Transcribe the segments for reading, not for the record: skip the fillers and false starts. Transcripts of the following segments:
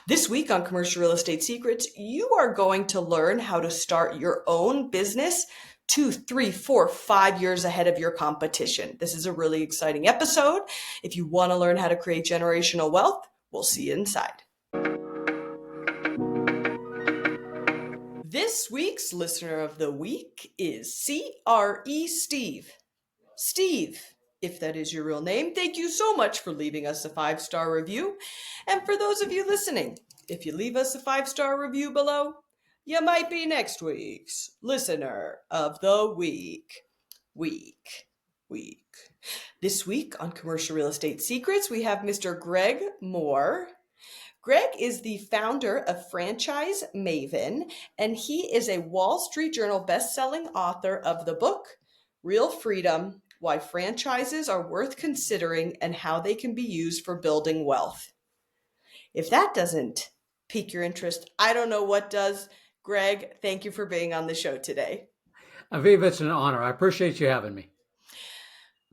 This week on Commercial Real Estate Secrets, you are going to learn how to start your own business 2, 3, 4, 5 years ahead of your competition. This is a really exciting episode. If you want to learn how to create generational wealth, we'll see you inside. This week's listener of the week is CRE Steve. Steve, if that is your real name, thank you so much for leaving us a 5-star review. And for those of you listening, if you leave us a 5-star review below, you might be next week's listener of the week. This week on Commercial Real Estate Secrets, we have Mr. Greg Mohr. Greg is the founder of Franchise Maven, and he is a Wall Street Journal bestselling author of the book, Real Freedom: Why Franchises Are Worth Considering and How They Can Be Used for Building Wealth. If that doesn't pique your interest, I don't know what does. Greg, thank you for being on the show today. Aviva, it's an honor. I appreciate you having me.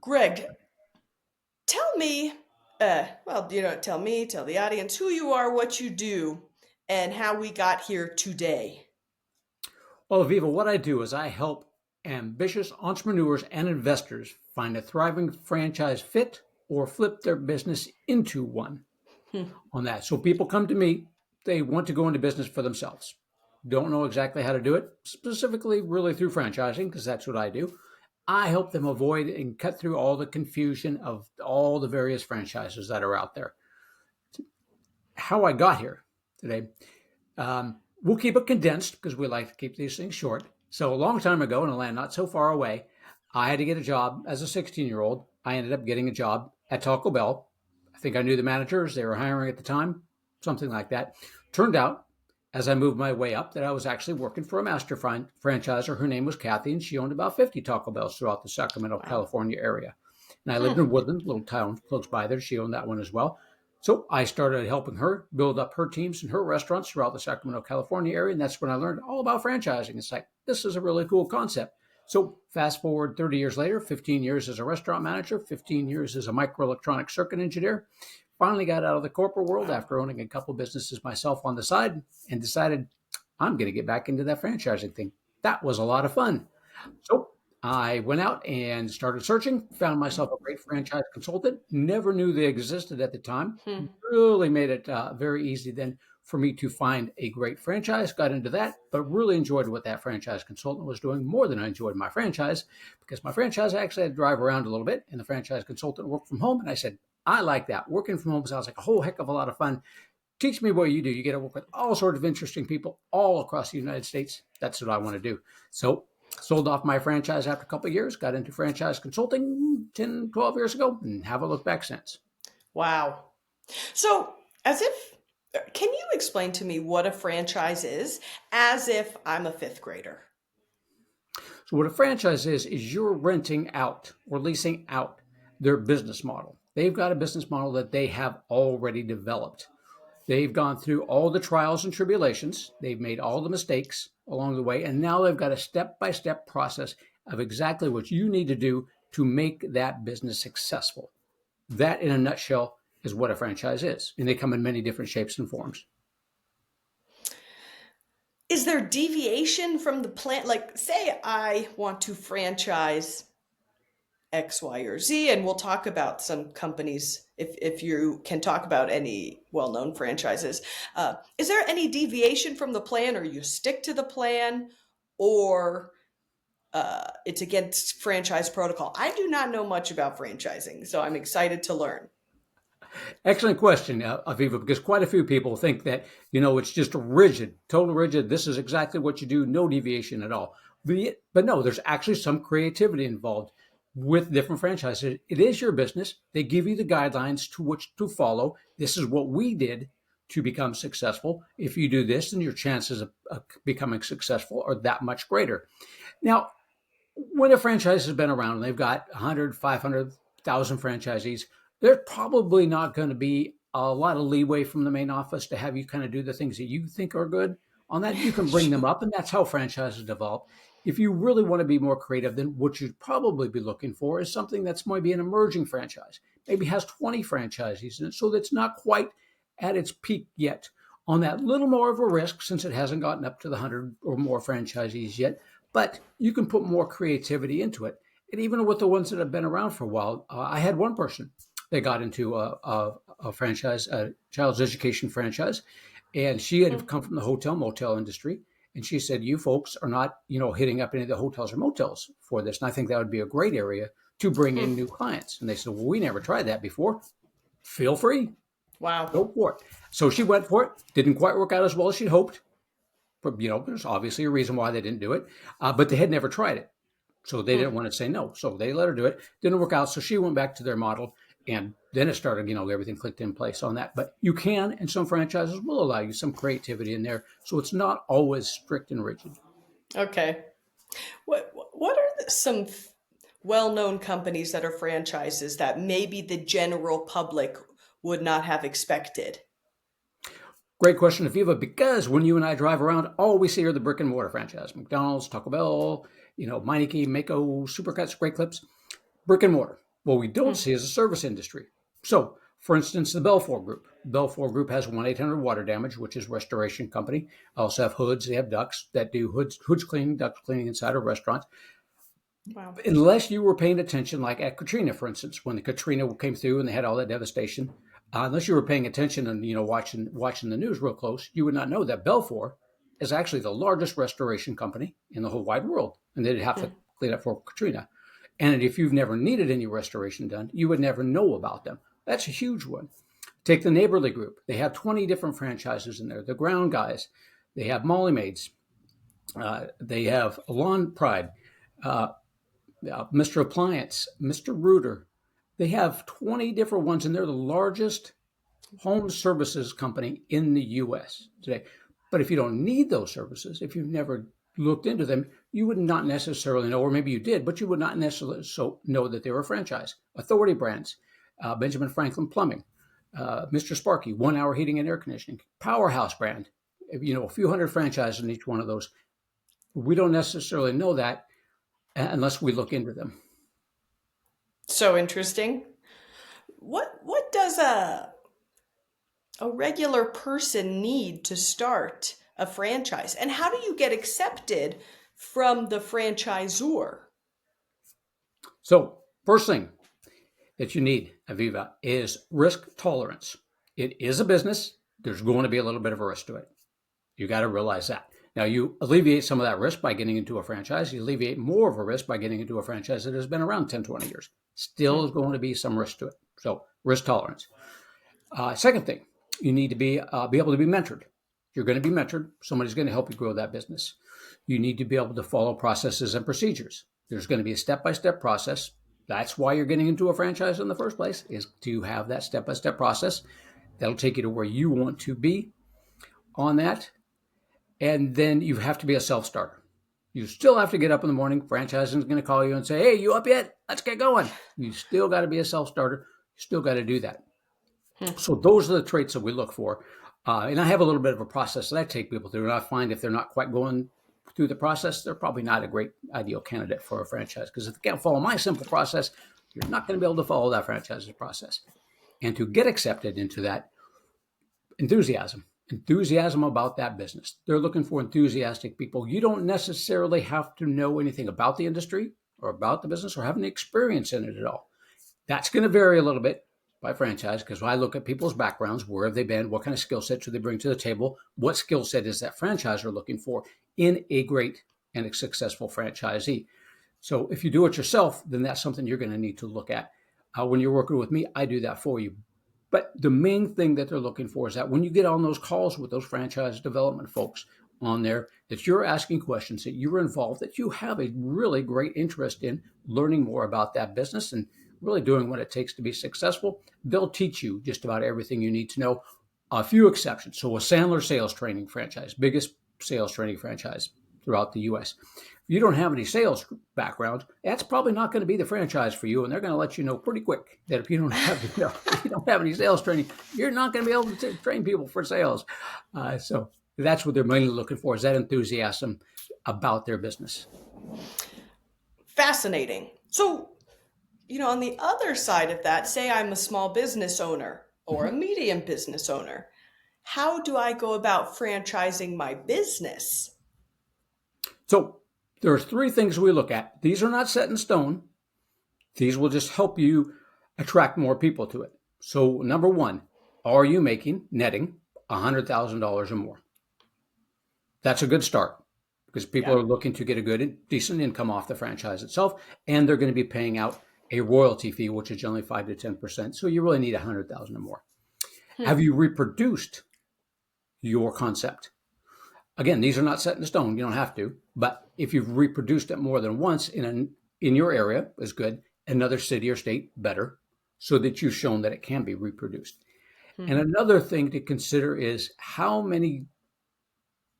Greg, tell me, tell the audience who you are, what you do, and how we got here today. Well, Aviva, what I do is I help ambitious entrepreneurs and investors find a thriving franchise fit or flip their business into one on that. So people come to me, they want to go into business for themselves. Don't know exactly how to do it, specifically really through franchising, because that's what I do. I help them avoid and cut through all the confusion of all the various franchises that are out there. How I got here today, we'll keep it condensed because we like to keep these things short. So a long time ago in a land not so far away, I had to get a job as a 16-year-old. I ended up getting a job at Taco Bell. I think I knew the managers. They were hiring at the time, something like that. Turned out, as I moved my way up, that I was actually working for a master franchisor. Her name was Kathy, and she owned about 50 Taco Bells throughout the Sacramento, California area. And I lived in Woodland, a little town close by there. She owned that one as well. So I started helping her build up her teams and her restaurants throughout the Sacramento, California area. And that's when I learned all about franchising. It's like, this is a really cool concept. So fast forward 30 years later, 15 years as a restaurant manager, 15 years as a microelectronic circuit engineer. Finally got out of the corporate world after owning a couple businesses myself on the side and decided I'm going to get back into that franchising thing. That was a lot of fun. So I went out and started searching, found myself a great franchise consultant, never knew they existed at the time. Really made it very easy then for me to find a great franchise, got into that, but really enjoyed what that franchise consultant was doing more than I enjoyed my franchise, because my franchise I actually had to drive around a little bit and the franchise consultant worked from home. And I said, I like that. Working from home sounds like a whole heck of a lot of fun. Teach me what you do. You get to work with all sorts of interesting people all across the United States. That's what I want to do. So sold off my franchise after a couple of years, got into franchise consulting 10, 12 years ago, and haven't looked back since. Wow. So can you explain to me what a franchise is as if I'm a fifth grader? So what a franchise is you're renting out or leasing out their business model. They've got a business model that they have already developed. They've gone through all the trials and tribulations. They've made all the mistakes along the way. And now they've got a step-by-step process of exactly what you need to do to make that business successful. That, in a nutshell, is what a franchise is. And they come in many different shapes and forms. Is there deviation from the plan? Like, say I want to franchise X, Y, or Z, and we'll talk about some companies if you can talk about any well-known franchises. Is there any deviation from the plan, or you stick to the plan, or it's against franchise protocol? I do not know much about franchising, so I'm excited to learn. Excellent question, Aviva, because quite a few people think that, it's just rigid, total rigid. This is exactly what you do, no deviation at all. But no, there's actually some creativity involved with different franchises. It is your business. They give you the guidelines to which to follow. This is what we did to become successful. If you do this, then your chances of becoming successful are that much greater. Now, when a franchise has been around and they've got 100, 500,000 franchisees, there's probably not going to be a lot of leeway from the main office to have you kind of do the things that you think are good. On that, you can bring them up, and that's how franchises develop. If you really want to be more creative, then what you'd probably be looking for is something that's maybe an emerging franchise, maybe has 20 franchisees in it, so that's not quite at its peak yet. on that little more of a risk since it hasn't gotten up to the 100 or more franchisees yet, but you can put more creativity into it. And even with the ones that have been around for a while, I had one person that got into a franchise, a child's education franchise, and she had come from the hotel motel industry. And she said, "You folks are not, hitting up any of the hotels or motels for this. And I think that would be a great area to bring in new clients." And they said, "Well, we never tried that before. Feel free, Wow. go for it." So she went for it. Didn't quite work out as well as she'd hoped. But, there's obviously a reason why they didn't do it. But they had never tried it. So they didn't want to say no. So they let her do it. Didn't work out. So she went back to their model. And then it started, everything clicked in place on that. But you can, and some franchises will allow you some creativity in there. So it's not always strict and rigid. Okay. What are some well-known companies that are franchises that maybe the general public would not have expected? Great question, Aviva, because when you and I drive around, all we see are the brick and mortar franchise. McDonald's, Taco Bell, Meineke, Mako, Supercuts, Great Clips, brick and mortar. What we don't see is a service industry. So, for instance, the Belfour Group. Belfour Group has 1-800-Water Damage, which is a restoration company. Also have hoods. They have ducts that do hoods cleaning, duct cleaning inside of restaurants. Wow. Unless you were paying attention, like at Katrina, for instance, when the Katrina came through and they had all that devastation, unless you were paying attention and watching the news real close, you would not know that Belfour is actually the largest restoration company in the whole wide world, and they'd have to clean up for Katrina. And if you've never needed any restoration done, you would never know about them. That's a huge one. Take the Neighborly Group. They have 20 different franchises in there. The Ground Guys. They have Molly Maids. They have Lawn Pride. Mr. Appliance, Mr. Rooter. They have 20 different ones, and they're the largest home services company in the U.S. today. But if you don't need those services, if you've never looked into them, you would not necessarily know, or maybe you did, but you would not necessarily know that they were a franchise. Authority Brands, Benjamin Franklin Plumbing, Mr. Sparky, 1 Hour Heating and Air Conditioning, Powerhouse Brand, a few hundred franchises in each one of those. We don't necessarily know that unless we look into them. So interesting. What does a regular person need to start a franchise? And how do you get accepted from the franchisor? So, first thing that you need, Aviva, is risk tolerance. It is a business. There's going to be a little bit of a risk to it. You got to realize that. Now, you alleviate some of that risk by getting into a franchise. You alleviate more of a risk by getting into a franchise that has been around 10, 20 years. Still is going to be some risk to it. So, risk tolerance. Second thing, you need to be able to be mentored. You're going to be mentored. Somebody's going to help you grow that business. You need to be able to follow processes and procedures. There's going to be a step-by-step process. That's why you're getting into a franchise in the first place, is to have that step-by-step process. That'll take you to where you want to be on that. And then you have to be a self-starter. You still have to get up in the morning. Franchising is going to call you and say, "Hey, you up yet? Let's get going." You still got to be a self-starter. You still got to do that. So those are the traits that we look for. And I have a little bit of a process that I take people through. And I find if they're not quite going through the process, they're probably not a great ideal candidate for a franchise. Because if they can't follow my simple process, you're not going to be able to follow that franchise's process. And to get accepted into that, enthusiasm about that business. They're looking for enthusiastic people. You don't necessarily have to know anything about the industry or about the business or have any experience in it at all. That's going to vary a little bit by franchise, because when I look at people's backgrounds, where have they been, what kind of skill set do they bring to the table, what skill set is that franchisor looking for in a great and a successful franchisee. So if you do it yourself, then that's something you're going to need to look at. When you're working with me, I do that for you. But the main thing that they're looking for is that when you get on those calls with those franchise development folks on there, that you're asking questions, that you're involved, that you have a really great interest in learning more about that business and really doing what it takes to be successful. They'll teach you just about everything you need to know. A few exceptions. So a Sandler sales training franchise, biggest sales training franchise throughout the U.S. If you don't have any sales background, that's probably not going to be the franchise for you, and they're going to let you know pretty quick that if you don't have, if you don't have any sales training, you're not going to be able to train people for sales. So that's what they're mainly looking for, is that enthusiasm about their business. Fascinating. So, on the other side of that, say I'm a small business owner or a medium business owner. how do I go about franchising my business? So there's three things we look at. These are not set in stone. These will just help you attract more people to it. So number one, are you netting $100,000 or more? That's a good start because people Yeah. are looking to get a good, decent income off the franchise itself, and they're going to be paying out a royalty fee, which is generally 5 to 10%. So you really need 100,000 or more. Hmm. Have you reproduced your concept? Again, these are not set in stone. You don't have to, but if you've reproduced it more than once in your area, is good. Another city or state, better, so that you've shown that it can be reproduced. Hmm. And another thing to consider is how many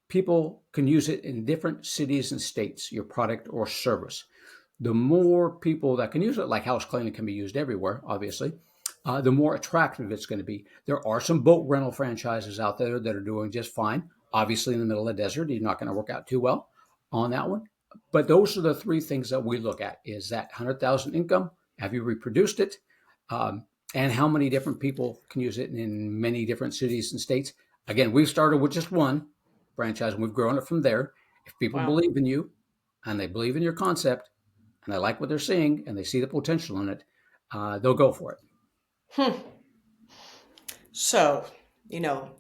people can use it in different cities and states, your product or service. The more people that can use it, like house cleaning can be used everywhere, obviously, the more attractive it's going to be. There are some boat rental franchises out there that are doing just fine. Obviously, in the middle of the desert, you're not going to work out too well on that one. But those are the three things that we look at: is that 100,000 income? Have you reproduced it? And how many different people can use it in many different cities and states? Again, we've started with just one franchise and we've grown it from there. If people Wow. believe in you and they believe in your concept and they like what they're seeing and they see the potential in it, they'll go for it. Hmm. So,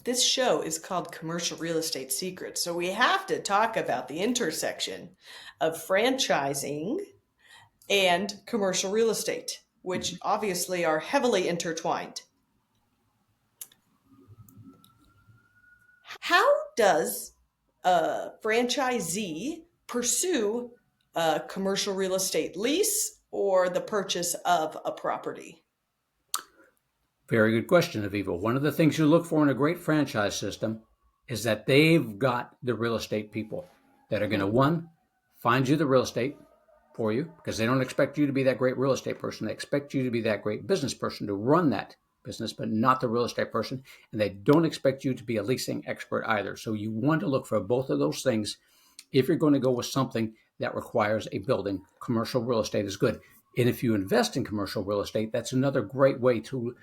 this show is called Commercial Real Estate Secrets. So we have to talk about the intersection of franchising and commercial real estate, which Mhm. obviously are heavily intertwined. How does a franchisee pursue a commercial real estate lease or the purchase of a property? Very good question, Aviva. One of the things you look for in a great franchise system is that they've got the real estate people that are going to, Hmm. one, find you the real estate for you because they don't expect you to be that great real estate person. They expect you to be that great business person to run that business, but not the real estate person. And they don't expect you to be a leasing expert either. So you want to look for both of those things if you're going to go with something that requires a building. Commercial real estate is good. And if you invest in commercial real estate, that's another great way to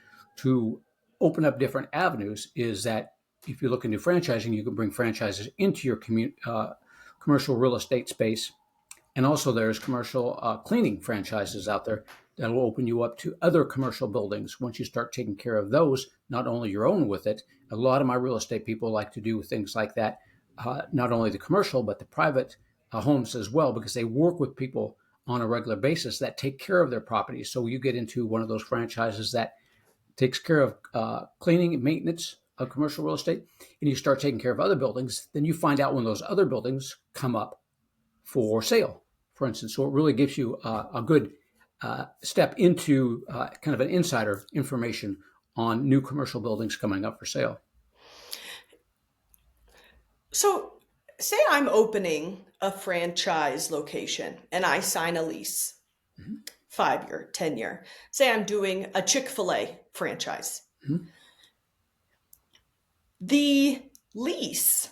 open up different avenues. Is that if you look into franchising, you can bring franchises into your commercial real estate space. And also there's commercial cleaning franchises out there that will open you up to other commercial buildings once you start taking care of those, not only your own with it. A lot of my real estate people like to do things like that, not only the commercial, but the private homes as well, because they work with people on a regular basis that take care of their properties. So you get into one of those franchises that takes care of cleaning and maintenance of commercial real estate, and you start taking care of other buildings, then you find out when those other buildings come up for sale, for instance. So it really gives you a good step into kind of an insider information on new commercial buildings coming up for sale. So, say I'm opening a franchise location and I sign a lease, Mm-hmm. 5 year, 10 year. Say I'm doing a Chick-fil-A franchise. Mm-hmm. The lease,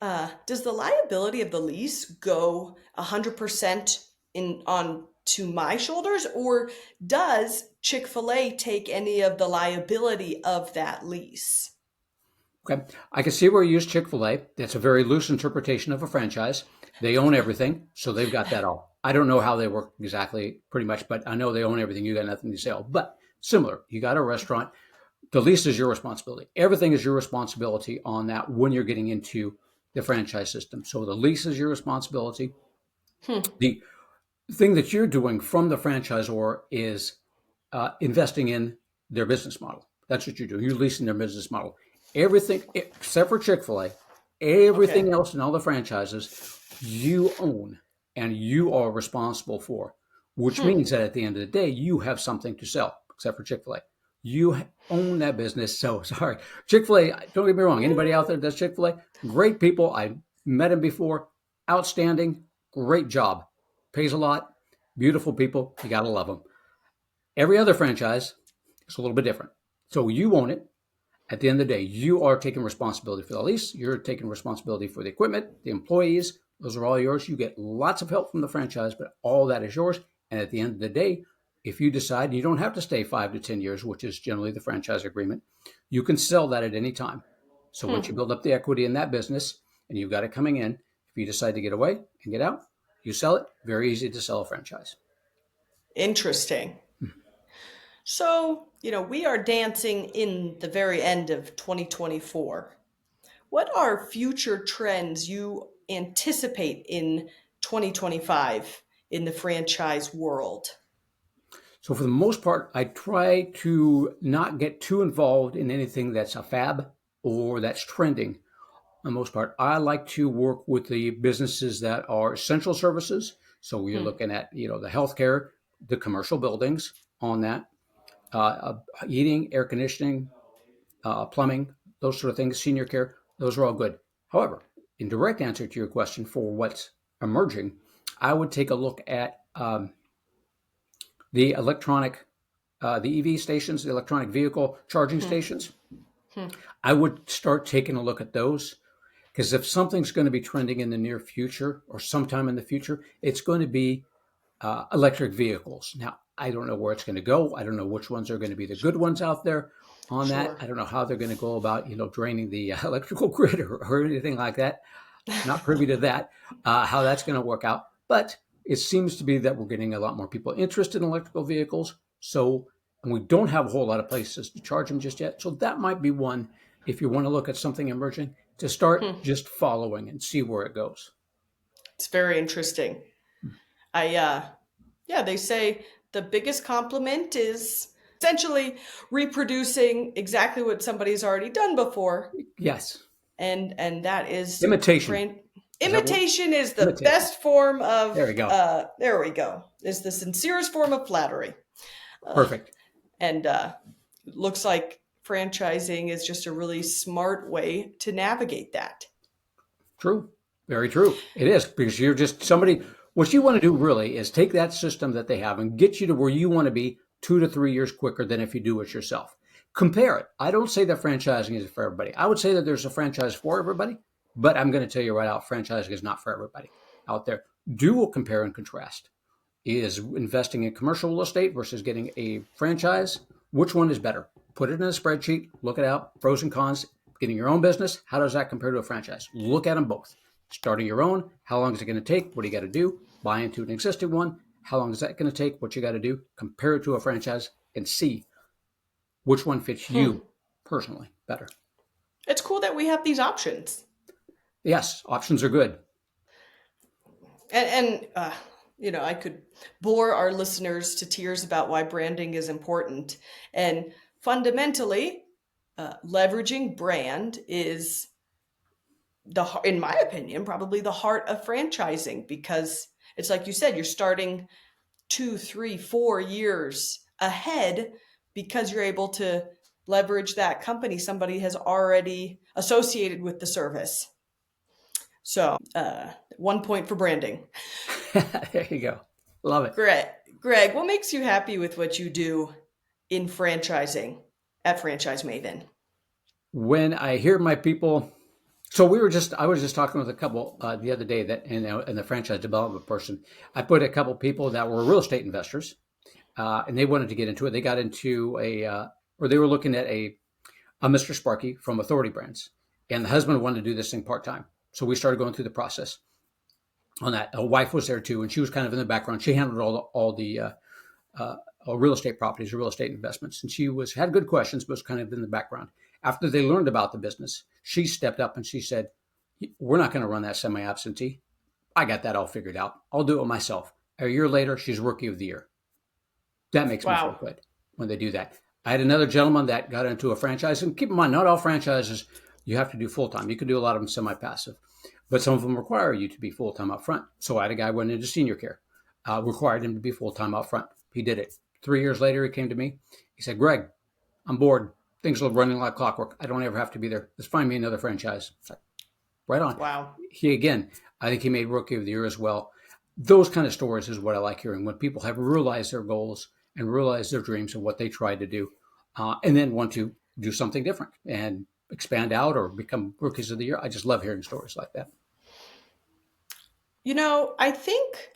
does the liability of the lease go 100% in on to my shoulders, or does Chick-fil-A take any of the liability of that lease? Okay. I can see where you use Chick-fil-A. That's a very loose interpretation of a franchise. They own everything, so they've got that all. I don't know how they work exactly, pretty much, but I know they own everything. You got nothing to sell. But similar, you got a restaurant. The lease is your responsibility. Everything is your responsibility on that when you're getting into the franchise system. So the lease is your responsibility. Hmm. The thing that you're doing from the franchisor is investing in their business model. That's what you're doing. You're leasing their business model. Everything except for Chick-fil-A, Okay. everything else in all the franchises you own and you are responsible for, which Hmm. means that at the end of the day, you have something to sell, except for Chick-fil-A. You own that business. So sorry. Chick-fil-A, don't get me wrong. Anybody out there that does Chick-fil-A, great people. I met them before. Outstanding. Great job. Pays a lot. Beautiful people. You got to love them. Every other franchise is a little bit different. So you own it. At the end of the day, you are taking responsibility for the lease. You're taking responsibility for the equipment, the employees. Those are all yours. You get lots of help from the franchise, but all that is yours. And at the end of the day, if you decide you don't have to stay 5 to 10 years, which is generally the franchise agreement, you can sell that at any time. So once you build up the equity in that business and you've got it coming in, if you decide to get away and get out, you sell it. Very easy to sell a franchise. Interesting. So, we are dancing in the very end of 2024. What are future trends you anticipate in 2025 in the franchise world? So for the most part, I try to not get too involved in anything that's a fab or that's trending. For the most part, I like to work with the businesses that are essential services. So we're Hmm. looking at, the healthcare, the commercial buildings on that, heating, air conditioning, plumbing, those sort of things, senior care, those are all good. However, in direct answer to your question for what's emerging, I would take a look at the electronic, the EV stations, the electronic vehicle charging Hmm. stations. Hmm. I would start taking a look at those because if something's going to be trending in the near future or sometime in the future, it's going to be electric vehicles. Now, I don't know where it's going to go. I don't know which ones are going to be the good ones out there on that. Sure. I don't know how they're going to go about, draining the electrical grid or anything like that. Not privy to that, how that's going to work out. But it seems to be that we're getting a lot more people interested in electrical vehicles. So, and we don't have a whole lot of places to charge them just yet. So that might be one, if you want to look at something emerging, to start Hmm. just following and see where it goes. It's very interesting. Yeah, they say the biggest compliment is essentially reproducing exactly what somebody's already done before. Yes. And that is Imitation. fran- Is that what? imitation is the Imitation. best form There of we go. there we go, is the sincerest form of flattery. uh, Perfect. and looks like franchising is just a really smart way to navigate that. True. Very true. It is because you're just somebody. What you want to do really is take that system that they have and get you to where you want to be 2 to 3 years quicker than if you do it yourself. Compare it. I don't say that franchising is for everybody. I would say that there's a franchise for everybody, but I'm going to tell you right out, franchising is not for everybody out there. Do a compare and contrast. Is investing in commercial real estate versus getting a franchise? Which one is better? Put it in a spreadsheet, look it out, pros and cons. Getting your own business, how does that compare to a franchise? Look at them both. Starting your own, how long is it going to take? What do you got to do? Buy into an existing one, how long is that going to take? What you got to do? Compare it to a franchise and see which one fits Hmm. you personally better. It's cool that we have these options. Yes, options are good. And I could bore our listeners to tears about why branding is important. And fundamentally, leveraging brand is in my opinion, probably the heart of franchising, because it's like you said, you're starting 2, 3, 4 years ahead because you're able to leverage that company somebody has already associated with the service. So, 1 point for branding. There you go. Love it. Greg, Greg, what makes you happy with what you do in franchising at Franchise Maven? When I hear my people, so I was just talking with a couple the other day that in the franchise development person, I put a couple people that were real estate investors, and they wanted to get into it. They got into or they were looking at a Mr. Sparky from Authority Brands, and the husband wanted to do this thing part time. So we started going through the process on that. A wife was there too, and she was kind of in the background. She handled uh, real estate properties, real estate investments, and she had good questions, but was kind of in the background. After they learned about the business, she stepped up and she said, "We're not going to run that semi-absentee. I got that all figured out. I'll do it myself." A year later, she's Rookie of the Year. That makes me feel Wow. good when they do that. I had another gentleman that got into a franchise, and keep in mind, not all franchises you have to do full time. You can do a lot of them semi-passive, but some of them require you to be full time up front. So I had a guy went into senior care, required him to be full time up front. He did it. 3 years later, he came to me. He said, "Greg, I'm bored. Things are running like clockwork. I don't ever have to be there. Let's find me another franchise." Like, right on. Wow. I think he made Rookie of the Year as well. Those kind of stories is what I like hearing when people have realized their goals and realized their dreams and what they tried to do, and then want to do something different and expand out or become Rookies of the Year. I just love hearing stories like that. I think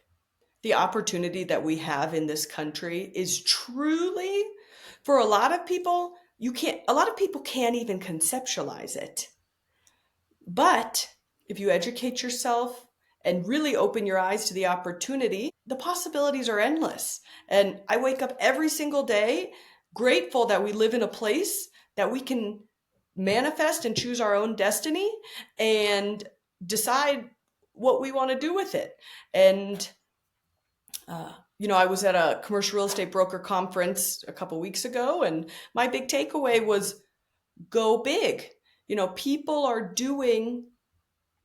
the opportunity that we have in this country is truly, for a lot of people, a lot of people can't even conceptualize it. But if you educate yourself and really open your eyes to the opportunity, the possibilities are endless. And I wake up every single day grateful that we live in a place that we can manifest and choose our own destiny and decide what we want to do with it. And, I was at a commercial real estate broker conference a couple weeks ago, and my big takeaway was go big. People are doing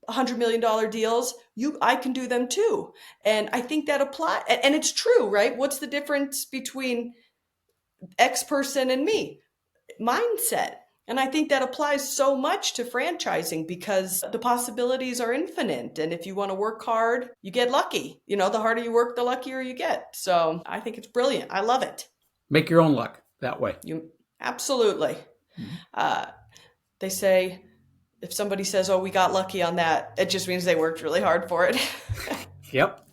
$100 million deals. I can do them too. And I think that applies. And it's true, right? What's the difference between X person and me? Mindset. And I think that applies so much to franchising because the possibilities are infinite. And if you want to work hard, you get lucky. The harder you work, the luckier you get. So I think it's brilliant. I love it. Make your own luck that way. Absolutely. They say, if somebody says, oh, we got lucky on that, it just means they worked really hard for it. Yep.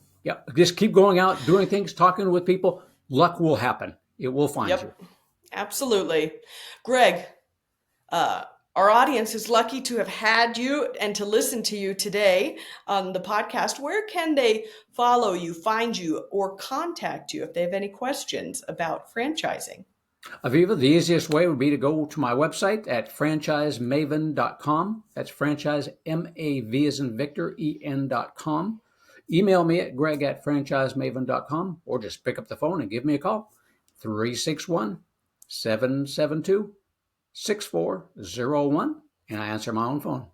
Just keep going out, doing things, talking with people. Luck will happen. It will find you. Absolutely. Greg, our audience is lucky to have had you and to listen to you today on the podcast. Where can they follow you, find you, or contact you if they have any questions about franchising? Aviva, the easiest way would be to go to my website at franchisemaven.com. That's franchise, M-A-V as in Victor, E-N.com. Email me at greg@franchisemaven.com or just pick up the phone and give me a call. 361-772-6401, and I answer my own phone.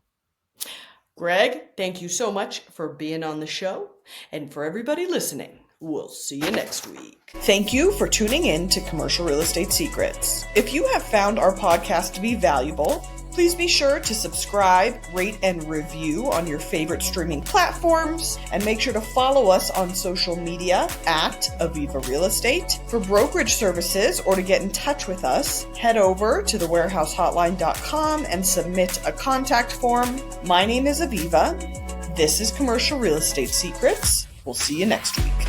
Greg, thank you so much for being on the show. And for everybody listening, we'll see you next week. Thank you for tuning in to Commercial Real Estate Secrets. If you have found our podcast to be valuable, please be sure to subscribe, rate, and review on your favorite streaming platforms, and make sure to follow us on social media at Aviva Real Estate. For brokerage services or to get in touch with us, head over to thewarehousehotline.com and submit a contact form. My name is Aviva. This is Commercial Real Estate Secrets. We'll see you next week.